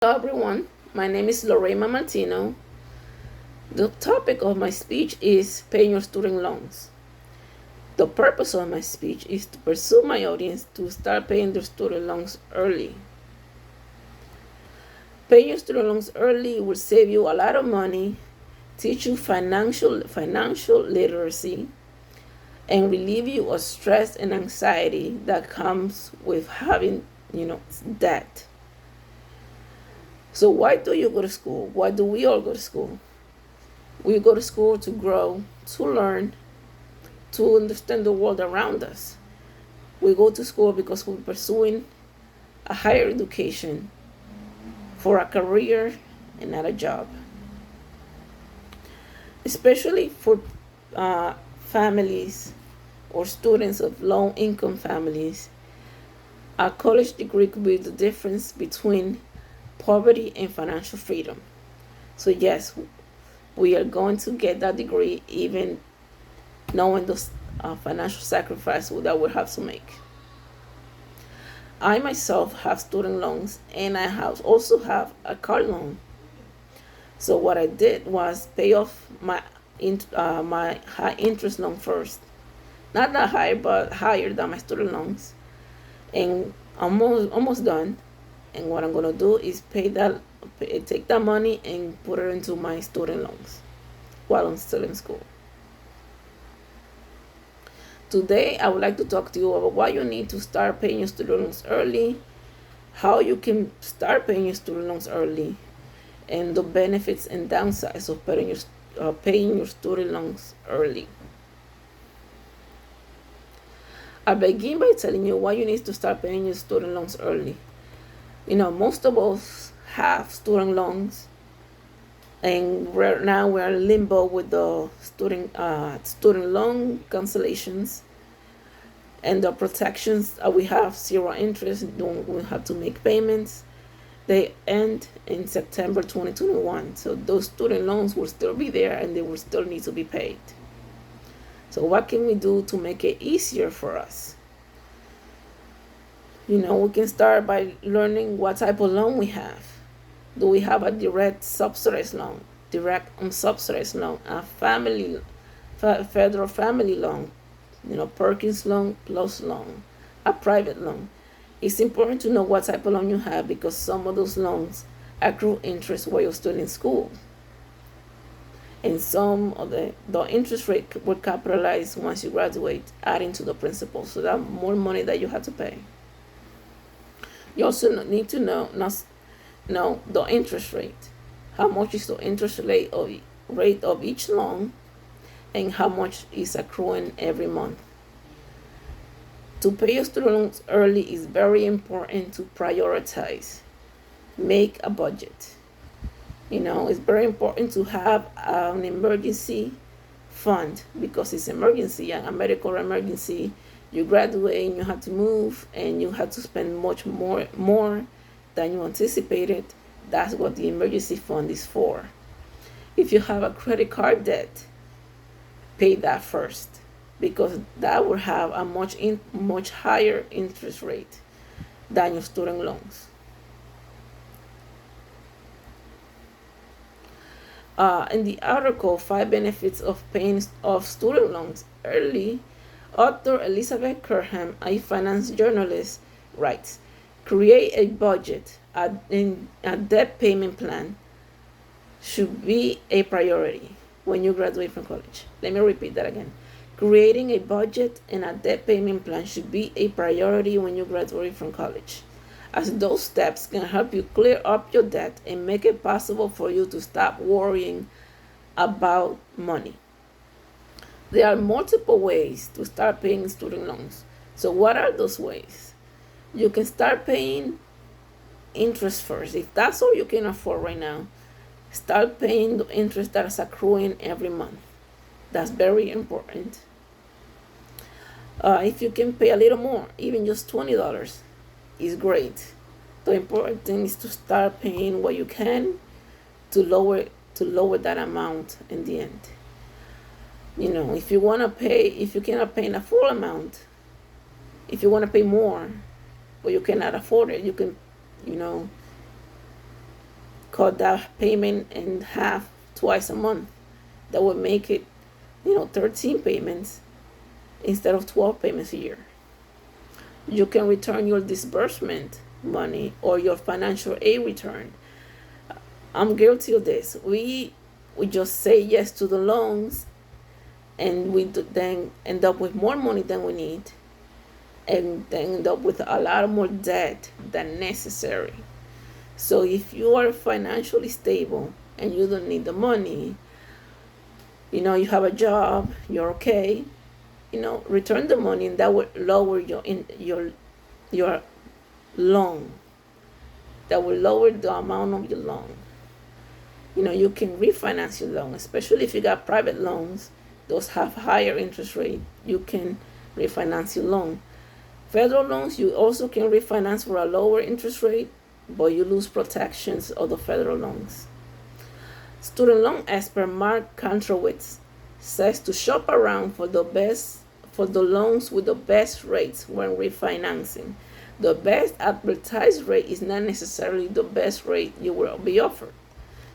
Hello everyone, my name is Lorena Martino. The topic of my speech is paying your student loans. The purpose of my speech is to pursue my audience to start paying their student loans early. Paying your student loans early will save you a lot of money, teach you financial literacy, and relieve you of stress and anxiety that comes with having, debt. So why do you go to school? Why do we all go to school? We go to school to grow, to learn, to understand the world around us. We go to school because we're pursuing a higher education for a career and not a job. Especially for families or students of low income families, a college degree could be the difference between poverty and financial freedom. So, yes, we are going to get that degree even knowing the financial sacrifice that we'll have to make. I myself have student loans and I also have a car loan. So what I did was pay off my high interest loan first, not that high, but higher than my student loans, and almost done. And what I'm gonna do is take that money and put it into my student loans while I'm still in school. Today, I would like to talk to you about why you need to start paying your student loans early, how you can start paying your student loans early, and the benefits and downsides of paying your student loans early. I begin by telling you why you need to start paying your student loans early. Most of us have student loans, and right now we're in limbo with the student loan cancellations and the protections that we have: zero interest, we have to make payments. They end in September 2021, so those student loans will still be there and they will still need to be paid. So what can we do to make it easier for us? We can start by learning what type of loan we have. Do we have a direct subsidized loan, direct unsubsidized loan, a federal family loan, Perkins loan, plus loan, a private loan? It's important to know what type of loan you have because some of those loans accrue interest while you're still in school. And some of the interest rate will capitalize once you graduate, adding to the principal. So that's more money that you have to pay. You also need to know the interest rate. How much is the interest rate of each loan, and how much is accruing every month. To pay your student loans early is very important to prioritize. Make a budget. It's very important to have an emergency fund because it's emergency, a medical emergency. You graduate and you have to move and you have to spend much more than you anticipated. That's what the emergency fund is for. If you have a credit card debt, pay that first because that will have a much higher interest rate than your student loans. In the article, 5 Benefits of Paying Off Student Loans Early, author Elizabeth Curham, a finance journalist, writes, create a budget. A debt payment plan should be a priority when you graduate from college. Let me repeat that again. Creating a budget and a debt payment plan should be a priority when you graduate from college, as those steps can help you clear up your debt and make it possible for you to stop worrying about money. There are multiple ways to start paying student loans. So what are those ways? You can start paying interest first. If that's all you can afford right now, start paying the interest that is accruing every month. That's very important. If you can pay a little more, even just $20 is great. The important thing is to start paying what you can to lower that amount in the end. If you cannot pay a full amount, if you want to pay more, but you cannot afford it, you can cut that payment in half twice a month. That would make it, 13 payments instead of 12 payments a year. You can return your disbursement money or your financial aid return. I'm guilty of this. We just say yes to the loans, and we then end up with more money than we need, and then end up with a lot more debt than necessary. So if you are financially stable and you don't need the money, you have a job, you're okay, return the money, and that will lower your loan. That will lower the amount of your loan. You can refinance your loan, especially if you got private loans. Those have higher interest rate. You can refinance your loan. Federal loans, you also can refinance for a lower interest rate, but you lose protections of the federal loans. Student loan expert Mark Kantrowitz says to shop around for the loans with the best rates when refinancing. The best advertised rate is not necessarily the best rate you will be offered.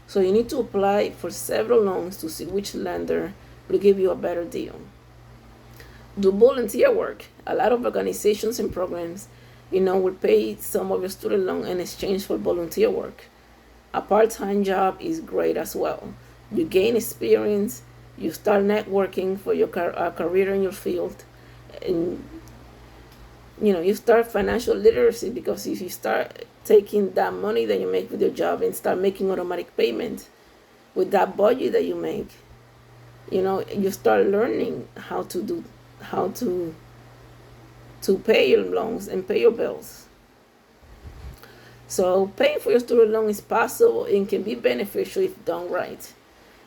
So you need to apply for several loans to see which lender will give you a better deal. Do volunteer work. A lot of organizations and programs, will pay some of your student loan in exchange for volunteer work. A part-time job is great as well. You gain experience, you start networking for your career in your field, and you start financial literacy, because if you start taking that money that you make with your job and start making automatic payments with that budget that you make, you start learning how to pay your loans and pay your bills. So paying for your student loan is possible and can be beneficial if done right.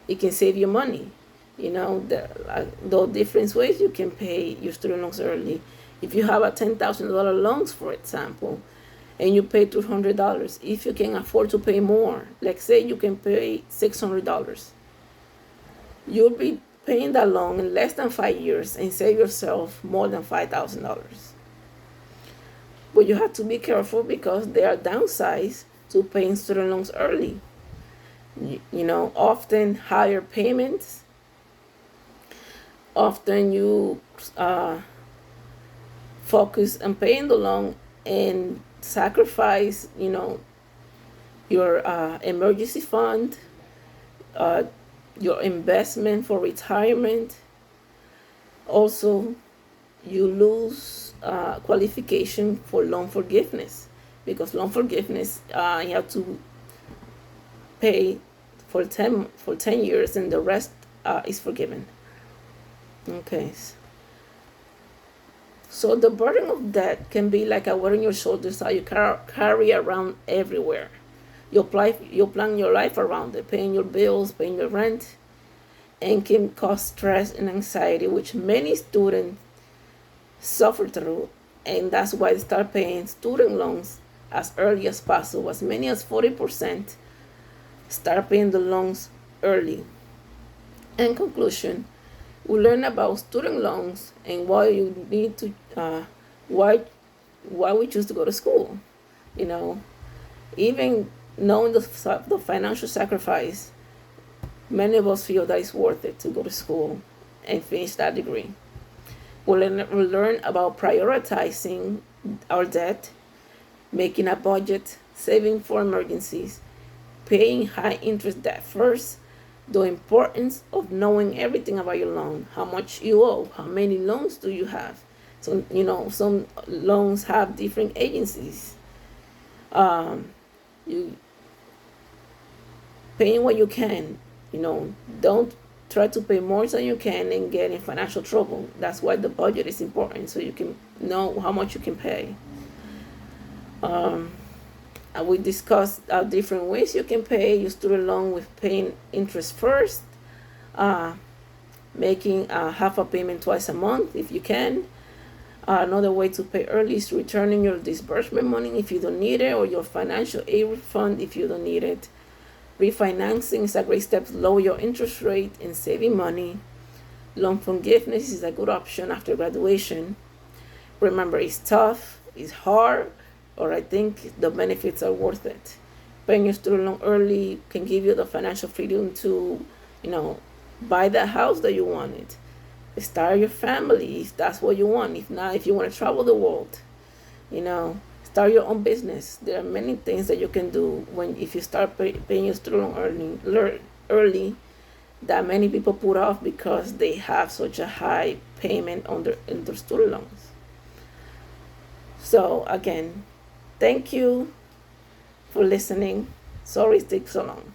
It can save you money. There are different ways you can pay your student loans early. If you have a $10,000 loans, for example, and you pay $200, if you can afford to pay more, like say you can pay $600, you'll be paying that loan in less than 5 years and save yourself more than $5,000. But you have to be careful, because there are downsides to paying student loans early. Often higher payments. Often you focus on paying the loan and sacrifice, your emergency fund, your investment for retirement. Also, you lose qualification for loan forgiveness, because loan forgiveness, you have to pay for 10 years, and the rest is forgiven. Okay. So the burden of debt can be like a weight on your shoulders that you carry around everywhere. You plan your life around it, paying your bills, paying your rent, and can cause stress and anxiety, which many students suffer through, and that's why they start paying student loans as early as possible. As many as 40% start paying the loans early. In conclusion, we learn about student loans and why you need to why we choose to go to school. Even knowing the financial sacrifice, many of us feel that it's worth it to go to school and finish that degree. We'll learn about prioritizing our debt, making a budget, saving for emergencies, paying high interest debt first, the importance of knowing everything about your loan, how much you owe, how many loans do you have. So, some loans have different agencies. You paying what you can, don't try to pay more than you can and get in financial trouble. That's why the budget is important, so you can know how much you can pay. We discussed different ways you can pay your student loan, with paying interest first, making half a payment twice a month if you can. Another way to pay early is returning your disbursement money if you don't need it, or your financial aid refund if you don't need it. Refinancing is a great step to lower your interest rate and saving money. Loan forgiveness is a good option after graduation. Remember, it's tough, it's hard, or I think the benefits are worth it. paying your student loan early can give you the financial freedom to, buy that house that you wanted. Start your family if that's what you want. If not, if you want to travel the world, start your own business. There are many things that you can do if you start paying your student loan early that many people put off because they have such a high payment on their student loans. So again, thank you for listening. Sorry it takes so long.